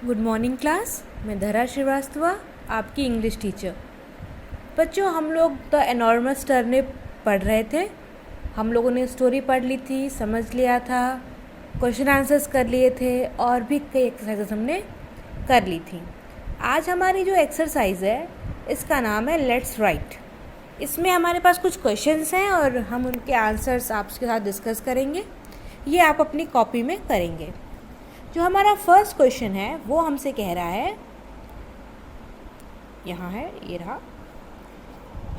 Good morning class. मैं धरा श्रीवास्तव, आपकी इंग्लिश टीचर। बच्चों, हम लोग द एनॉर्मस टर्निप पढ़ रहे थे। हम लोगों ने स्टोरी पढ़ ली थी, समझ लिया था, क्वेश्चन आंसर्स कर लिए थे और भी कई एक्सरसाइजेस हमने कर ली थी। आज हमारी जो एक्सरसाइज है इसका नाम है लेट्स राइट। इसमें हमारे पास कुछ क्वेश्चंस हैं और हम उनके आंसर्स आपके साथ डिस्कस करेंगे। ये आप अपनी कॉपी में करेंगे। जो हमारा फर्स्ट क्वेश्चन है वो हमसे कह रहा है, यहाँ है, ये रहा।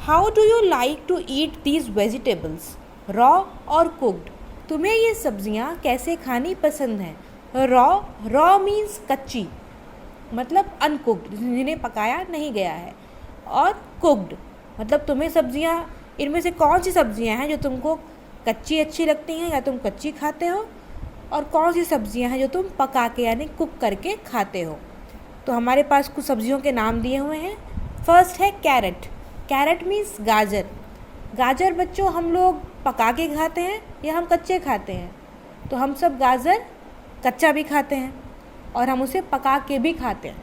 How do you like to eat these vegetables, raw और कुक्ड? तुम्हें ये सब्जियाँ कैसे खानी पसंद हैं? रॉ मीन्स कच्ची, मतलब अनकुक्ड, जिन्हें पकाया नहीं गया है, और कुक्ड मतलब तुम्हें सब्जियाँ, इनमें से कौन सी सब्जियाँ हैं जो तुमको कच्ची अच्छी लगती हैं या तुम कच्ची खाते हो, और कौन सी सब्जियां हैं जो तुम पका के यानी कुक करके खाते हो। तो हमारे पास कुछ सब्जियों के नाम दिए हुए हैं। फर्स्ट है कैरेट। कैरेट मीन्स गाजर। गाजर बच्चों हम लोग पका के खाते हैं या हम कच्चे खाते हैं? तो हम सब गाजर कच्चा भी खाते हैं और हम उसे पका के भी खाते हैं।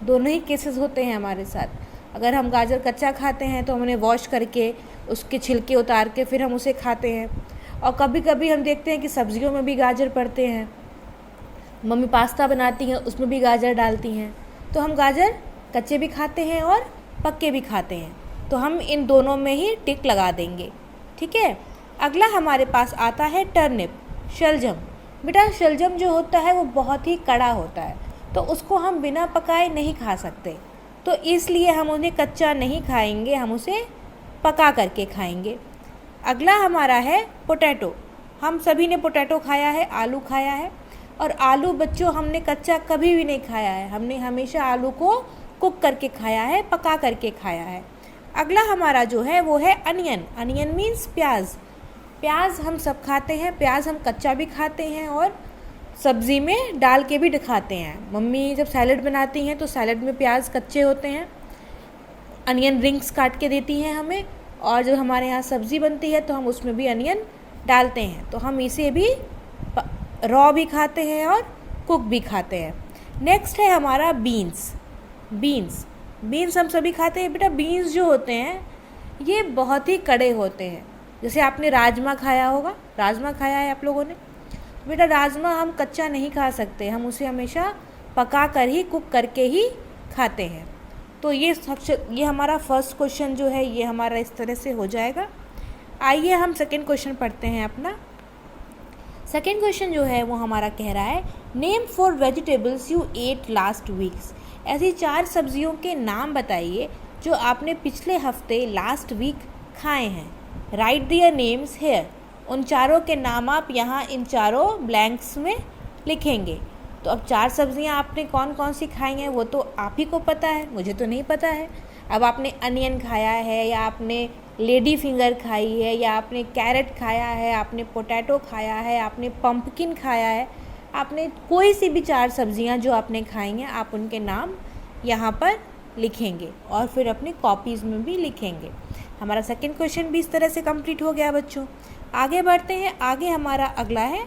दोनों ही केसेस होते हैं हमारे साथ। अगर हम गाजर कच्चा खाते हैं तो हम उन्हें वॉश करके उसके छिलके उतार के फिर हम उसे खाते हैं। और कभी कभी हम देखते हैं कि सब्जियों में भी गाजर पड़ते हैं। मम्मी पास्ता बनाती हैं, उसमें भी गाजर डालती हैं। तो हम गाजर कच्चे भी खाते हैं और पक्के भी खाते हैं। तो हम इन दोनों में ही टिक लगा देंगे, ठीक है। अगला हमारे पास आता है टर्निप, शलजम। बेटा शलजम जो होता है वो बहुत ही कड़ा होता है, तो उसको हम बिना पकाए नहीं खा सकते। तो इसलिए हम उन्हें कच्चा नहीं खाएंगे, हम उसे पका करके खाएंगे। अगला हमारा है पोटैटो। हम सभी ने पोटैटो खाया है, आलू खाया है। और आलू बच्चों हमने कच्चा कभी भी नहीं खाया है, हमने हमेशा आलू को कुक करके खाया है, पका करके खाया है। अगला हमारा जो है वो है अनियन। अनियन मीन्स प्याज। प्याज हम सब खाते हैं। प्याज हम कच्चा भी खाते हैं और सब्ज़ी में डाल के भी खाते हैं। मम्मी जब सैलड बनाती हैं तो सैलड में प्याज कच्चे होते हैं, अनियन रिंग्स काट के देती हैं हमें। और जब हमारे यहाँ सब्ज़ी बनती है तो हम उसमें भी अनियन डालते हैं। तो हम इसे भी रॉ भी खाते हैं और कुक भी खाते हैं। नेक्स्ट है हमारा बीन्स। बीन्स हम सभी खाते हैं। बेटा बीन्स जो होते हैं ये बहुत ही कड़े होते हैं। जैसे आपने राजमा खाया होगा, राजमा खाया है आप लोगों ने? तो बेटा राजमा हम कच्चा नहीं खा सकते, हम उसे हमेशा पका कर ही, कुक करके ही खाते हैं। तो ये हमारा फर्स्ट क्वेश्चन जो है ये हमारा इस तरह से हो जाएगा। आइए हम सेकंड क्वेश्चन पढ़ते हैं अपना। सेकंड क्वेश्चन जो है वो हमारा कह रहा है, name 4 vegetables you at last weeks. ऐसी 4 सब्जियों के नाम बताइए जो आपने पिछले हफ्ते लास्ट वीक खाए हैं। Write their names here. उन चारों के नाम आप यहाँ इन चारों ब्लैंक्स में लिखेंगे। तो अब 4 सब्जियां आपने कौन कौन सी खाई हैं वो तो आप ही को पता है, मुझे तो नहीं पता है। अब आपने अनियन खाया है, या आपने लेडी फिंगर खाई है, या आपने कैरेट खाया है, आपने पोटैटो खाया है, आपने पंपकिन खाया है, आपने कोई सी भी 4 सब्जियां जो आपने खाई हैं आप उनके नाम यहाँ पर लिखेंगे और फिर अपनी कॉपीज़ में भी लिखेंगे। हमारा सेकेंड क्वेश्चन भी इस तरह से कंप्लीट हो गया बच्चों। आगे बढ़ते हैं। आगे हमारा अगला है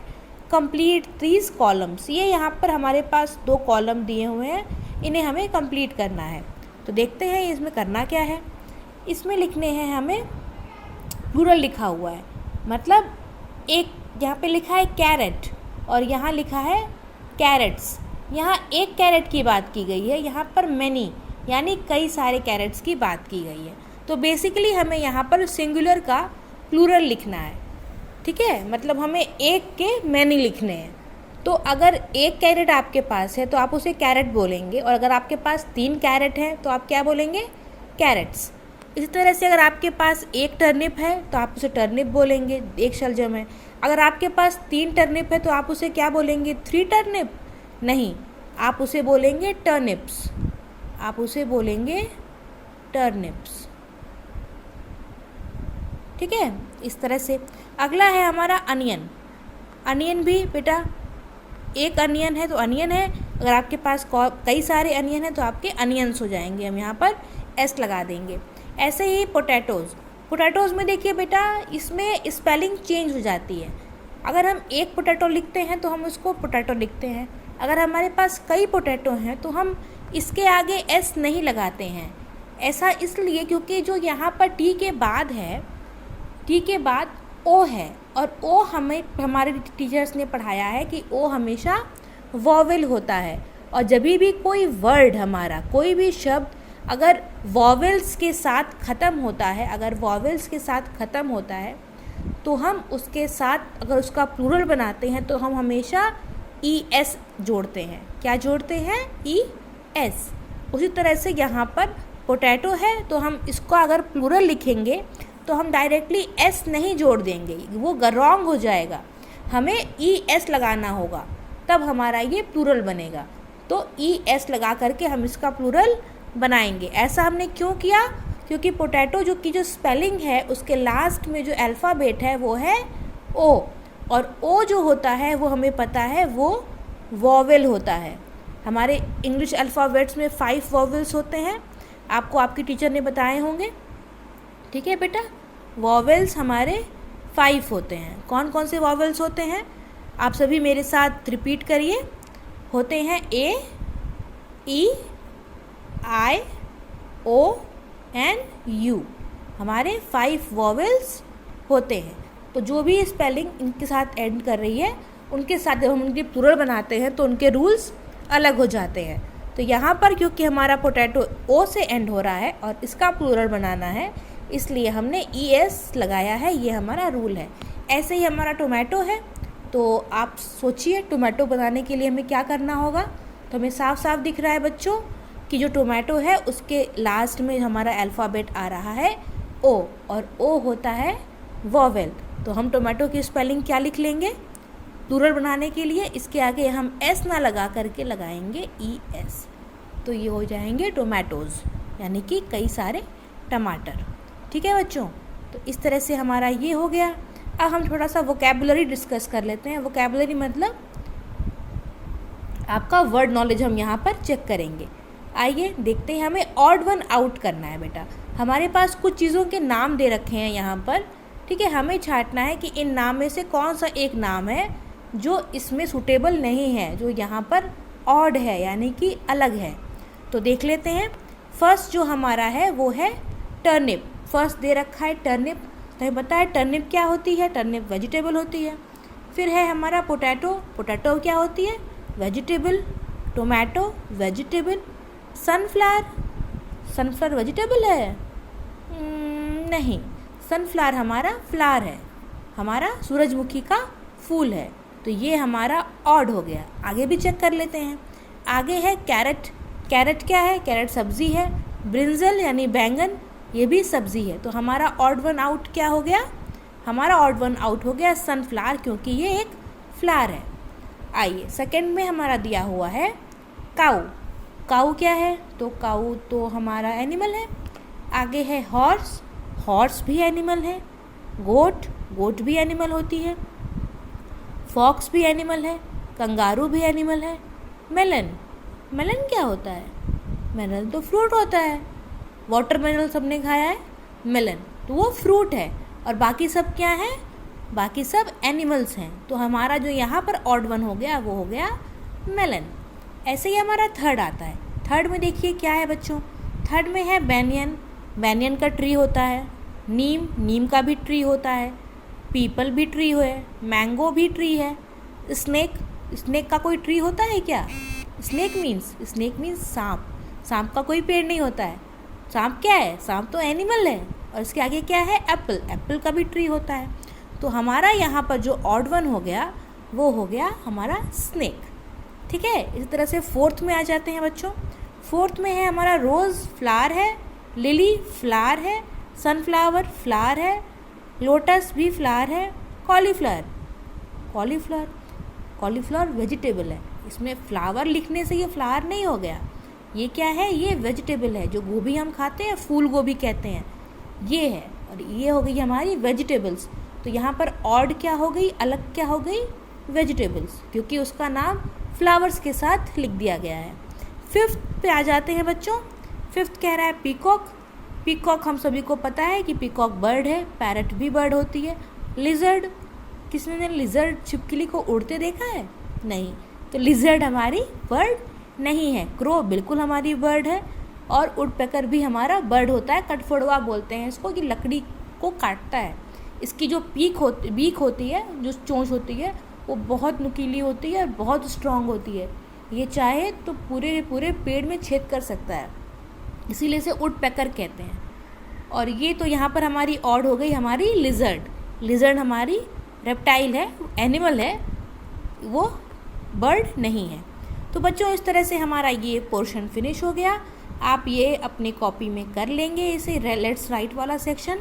कंप्लीट दीज कॉलम्स। ये यहाँ पर हमारे पास 2 कॉलम दिए हुए हैं, इन्हें हमें कंप्लीट करना है। तो देखते हैं इसमें करना क्या है। इसमें लिखने हैं हमें, प्लूरल लिखा हुआ है, मतलब एक यहाँ पे लिखा है कैरेट और यहाँ लिखा है कैरेट्स। यहाँ एक कैरेट की बात की गई है, यहाँ पर मैनी यानी कई सारे कैरेट्स की बात की गई है। तो बेसिकली हमें यहाँ पर सिंगुलर का प्लूरल लिखना है, ठीक है। मतलब हमें एक के मैनी लिखने हैं। तो अगर एक कैरेट आपके पास है तो आप उसे कैरेट बोलेंगे, और अगर आपके पास 3 कैरेट हैं तो आप क्या बोलेंगे? कैरेट्स। इसी तरह से अगर आपके पास एक टर्निप है तो आप उसे टर्निप बोलेंगे, एक शलजम है। अगर आपके पास 3 टर्निप है तो आप उसे क्या बोलेंगे? 3 टर्निप? नहीं, आप उसे बोलेंगे टर्निप्स। आप उसे बोलेंगे टर्निप्स, ठीक है। इस तरह से अगला है हमारा अनियन। अनियन भी बेटा एक अनियन है तो अनियन है। अगर आपके पास कई सारे अनियन हैं तो आपके अनियंस हो जाएंगे, हम यहाँ पर एस लगा देंगे। ऐसे ही पोटैटोज़ में देखिए बेटा इसमें स्पेलिंग चेंज हो जाती है। अगर हम एक पोटैटो लिखते हैं तो हम उसको पोटैटो लिखते हैं, अगर हमारे पास कई पोटैटो हैं तो हम इसके आगे एस नहीं लगाते हैं। ऐसा इसलिए क्योंकि जो यहाँ पर टी के बाद है, टी के बाद ओ है, और ओ हमें हमारे टीचर्स ने पढ़ाया है कि ओ हमेशा वॉवेल होता है। और जब भी कोई वर्ड हमारा, कोई भी शब्द अगर वॉवेल्स के साथ ख़त्म होता है, अगर वॉवेल्स के साथ ख़त्म होता है तो हम उसके साथ अगर उसका प्लूरल बनाते हैं तो हम हमेशा ई एस जोड़ते हैं। क्या जोड़ते हैं? E S. उसी तरह से यहाँ पर पोटैटो है तो हम इसको अगर प्लूरल लिखेंगे तो हम डायरेक्टली एस नहीं जोड़ देंगे, वो रॉन्ग हो जाएगा। हमें ई एस लगाना होगा, तब हमारा ये प्लूरल बनेगा। तो ई एस लगा करके हम इसका प्लूरल बनाएंगे। ऐसा हमने क्यों किया? क्योंकि पोटैटो जो स्पेलिंग है उसके लास्ट में जो अल्फ़ाबेट है वो है ओ, और ओ जो होता है वो हमें पता है वो वॉवेल होता है। हमारे इंग्लिश अल्फ़ाबेट्स में 5 वॉवेल्स होते हैं, आपको आपकी टीचर ने बताए होंगे। ठीक है बेटा, वॉवेल्स हमारे 5 होते हैं। कौन कौन से वॉवेल्स होते हैं? आप सभी मेरे साथ रिपीट करिए। होते हैं ए, ई, आई, ओ एंड यू। हमारे 5 वॉवेल्स होते हैं। तो जो भी स्पेलिंग इनके साथ एंड कर रही है उनके साथ जब हम उनके प्लूरल बनाते हैं तो उनके रूल्स अलग हो जाते हैं। तो यहाँ पर क्योंकि हमारा पोटैटो ओ से एंड हो रहा है और इसका प्लूरल बनाना है, इसलिए हमने ई एस लगाया है, ये हमारा रूल है। ऐसे ही हमारा टोमेटो है, तो आप सोचिए टोमेटो बनाने के लिए हमें क्या करना होगा। तो हमें साफ साफ दिख रहा है बच्चों कि जो टोमेटो है उसके लास्ट में हमारा अल्फ़ाबेट आ रहा है ओ, और ओ होता है वॉवेल। तो हम टोमेटो की स्पेलिंग क्या लिख लेंगे प्लूरल बनाने के लिए? इसके आगे हम एस ना लगा करके लगाएंगे ई एस। तो ये हो जाएंगे टोमेटोज़, यानी कि कई सारे टमाटर। ठीक है बच्चों, तो इस तरह से हमारा ये हो गया। अब हम थोड़ा सा वोकैबुलरी डिस्कस कर लेते हैं। वोकैबुलरी मतलब आपका वर्ड नॉलेज हम यहाँ पर चेक करेंगे। आइए देखते हैं, हमें ऑड वन आउट करना है बेटा। हमारे पास कुछ चीज़ों के नाम दे रखे हैं यहाँ पर, ठीक है। हमें छांटना है कि इन नाम में से कौन सा एक नाम है जो इसमें सूटेबल नहीं है, जो यहाँ पर ऑड है यानी कि अलग है। तो देख लेते हैं। फर्स्ट जो हमारा है वो है टर्निप। फर्स्ट दे रखा है टर्निप, तो हमें पता है टर्निप क्या होती है? टर्निप वेजिटेबल होती है। फिर है हमारा पोटैटो। पोटैटो क्या होती है? Vegetable. Tomato vegetable. Sunflower, sunflower vegetable है? नहीं, सनफ्लावर हमारा फ्लावर है, हमारा सूरजमुखी का फूल है। तो ये हमारा ऑड हो गया। आगे भी चेक कर लेते हैं। आगे है कैरेट। कैरेट क्या है? कैरेट सब्ज़ी है। ब्रिंजल यानी बैंगन, ये भी सब्ज़ी है। तो हमारा ऑड वन आउट क्या हो गया? हमारा ऑड वन आउट हो गया सनफ्लावर, क्योंकि ये एक फ्लावर है। आइए सेकंड में हमारा दिया हुआ है काऊ। काऊ क्या है? तो काऊ तो हमारा एनिमल है। आगे है हॉर्स। हॉर्स भी एनिमल है। गोट, गोट भी एनिमल होती है। फॉक्स भी एनिमल है। कंगारू भी एनिमल है। मेलन, मेलन क्या होता है? मेलन तो फ्रूट होता है। वाटरमेलन सबने खाया है, मेलन तो वो फ्रूट है। और बाकी सब क्या है? बाकी सब एनिमल्स हैं। तो हमारा जो यहाँ पर ऑड वन हो गया वो हो गया मेलन। ऐसे ही हमारा थर्ड आता है। थर्ड में देखिए क्या है बच्चों? थर्ड में है बैनियन। बैनियन का ट्री होता है। नीम, नीम का भी ट्री होता है। पीपल भी ट्री है। मैंगो भी ट्री है। स्नेक, स्नेक का कोई ट्री होता है क्या? स्नेक मीन्स सांप। सांप का कोई पेड़ नहीं होता है। सांप क्या है? सांप तो एनिमल है। और इसके आगे क्या है? एप्पल, एप्पल का भी ट्री होता है। तो हमारा यहाँ पर जो ऑड वन हो गया वो हो गया हमारा स्नेक। ठीक है, इसी तरह से फोर्थ में आ जाते हैं बच्चों। फोर्थ में है हमारा रोज़, फ्लावर है। लिली फ्लावर है। सनफ्लावर फ्लावर है। लोटस भी फ्लावर है। कॉलीफ्लावर, कॉलीफ्लावर, कॉलीफ्लावर वेजिटेबल है। इसमें फ्लावर लिखने से ये फ्लावर नहीं हो गया, ये क्या है? ये वेजिटेबल है। जो गोभी हम खाते हैं फूल गोभी कहते हैं, ये है। और ये हो गई हमारी वेजिटेबल्स। तो यहाँ पर ऑड क्या हो गई? अलग क्या हो गई? वेजिटेबल्स, क्योंकि उसका नाम फ्लावर्स के साथ लिख दिया गया है। फिफ्थ पे आ जाते हैं बच्चों। फिफ्थ कह रहा है पीकॉक। पीकॉक हम सभी को पता है कि पीकॉक बर्ड है। पैरट भी बर्ड होती है। लिजर्ड, किसने ने लिजर्ड छिपकली को उड़ते देखा है? नहीं, तो लिजर्ड हमारी बर्ड नहीं है। क्रो बिल्कुल हमारी बर्ड है, और वुडपेकर भी हमारा बर्ड होता है। कठफोड़वा बोलते हैं इसको, कि लकड़ी को काटता है। इसकी जो बीक होती है, जो चोंच होती है, वो बहुत नुकीली होती है और बहुत स्ट्रांग होती है। ये चाहे तो पूरे पूरे पेड़ में छेद कर सकता है, इसीलिए इसे वुडपेकर कहते हैं। और ये तो यहाँ पर हमारी ऑड हो गई हमारी लिजर्ड। लिजर्ड हमारी रेप्टाइल है, एनिमल है, वो बर्ड नहीं है। तो बच्चों इस तरह से हमारा ये पोर्शन फिनिश हो गया। आप ये अपनी कॉपी में कर लेंगे इसे, लेट्स राइट वाला सेक्शन।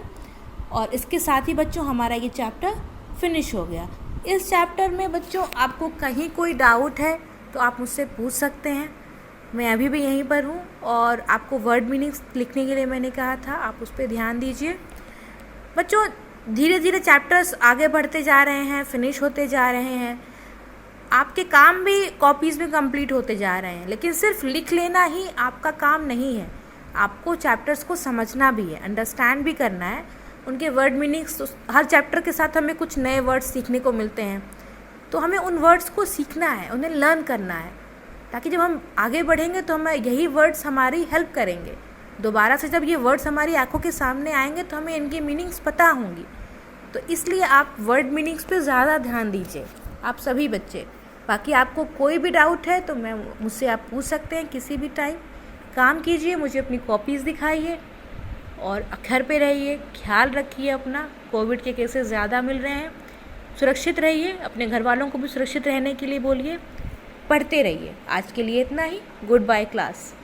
और इसके साथ ही बच्चों हमारा ये चैप्टर फिनिश हो गया। इस चैप्टर में बच्चों आपको कहीं कोई डाउट है तो आप मुझसे पूछ सकते हैं। मैं अभी भी यहीं पर हूँ, और आपको वर्ड मीनिंग्स लिखने के लिए मैंने कहा था, आप उस पर ध्यान दीजिए। बच्चों धीरे धीरे चैप्टर्स आगे बढ़ते जा रहे हैं, फिनिश होते जा रहे हैं। आपके काम भी कॉपीज़ में कंप्लीट होते जा रहे हैं, लेकिन सिर्फ लिख लेना ही आपका काम नहीं है। आपको चैप्टर्स को समझना भी है, अंडरस्टैंड भी करना है, उनके वर्ड मीनिंग्स। हर चैप्टर के साथ हमें कुछ नए वर्ड्स सीखने को मिलते हैं, तो हमें उन वर्ड्स को सीखना है, उन्हें लर्न करना है, ताकि जब हम आगे बढ़ेंगे तो हमें यही वर्ड्स हमारी हेल्प करेंगे। दोबारा से जब ये वर्ड्स हमारी आंखों के सामने आएंगे तो हमें इनकी मीनिंग्स पता होंगी। तो इसलिए आप वर्ड मीनिंग्स पे ज़्यादा ध्यान दीजिए, आप सभी बच्चे। बाकी आपको कोई भी डाउट है तो मुझसे आप पूछ सकते हैं किसी भी टाइम। काम कीजिए, मुझे अपनी कॉपीज़ दिखाइए, और घर पे रहिए, ख्याल रखिए अपना। कोविड के केसेस ज़्यादा मिल रहे हैं, सुरक्षित रहिए, अपने घर वालों को भी सुरक्षित रहने के लिए बोलिए। पढ़ते रहिए। आज के लिए इतना ही। Good bye class.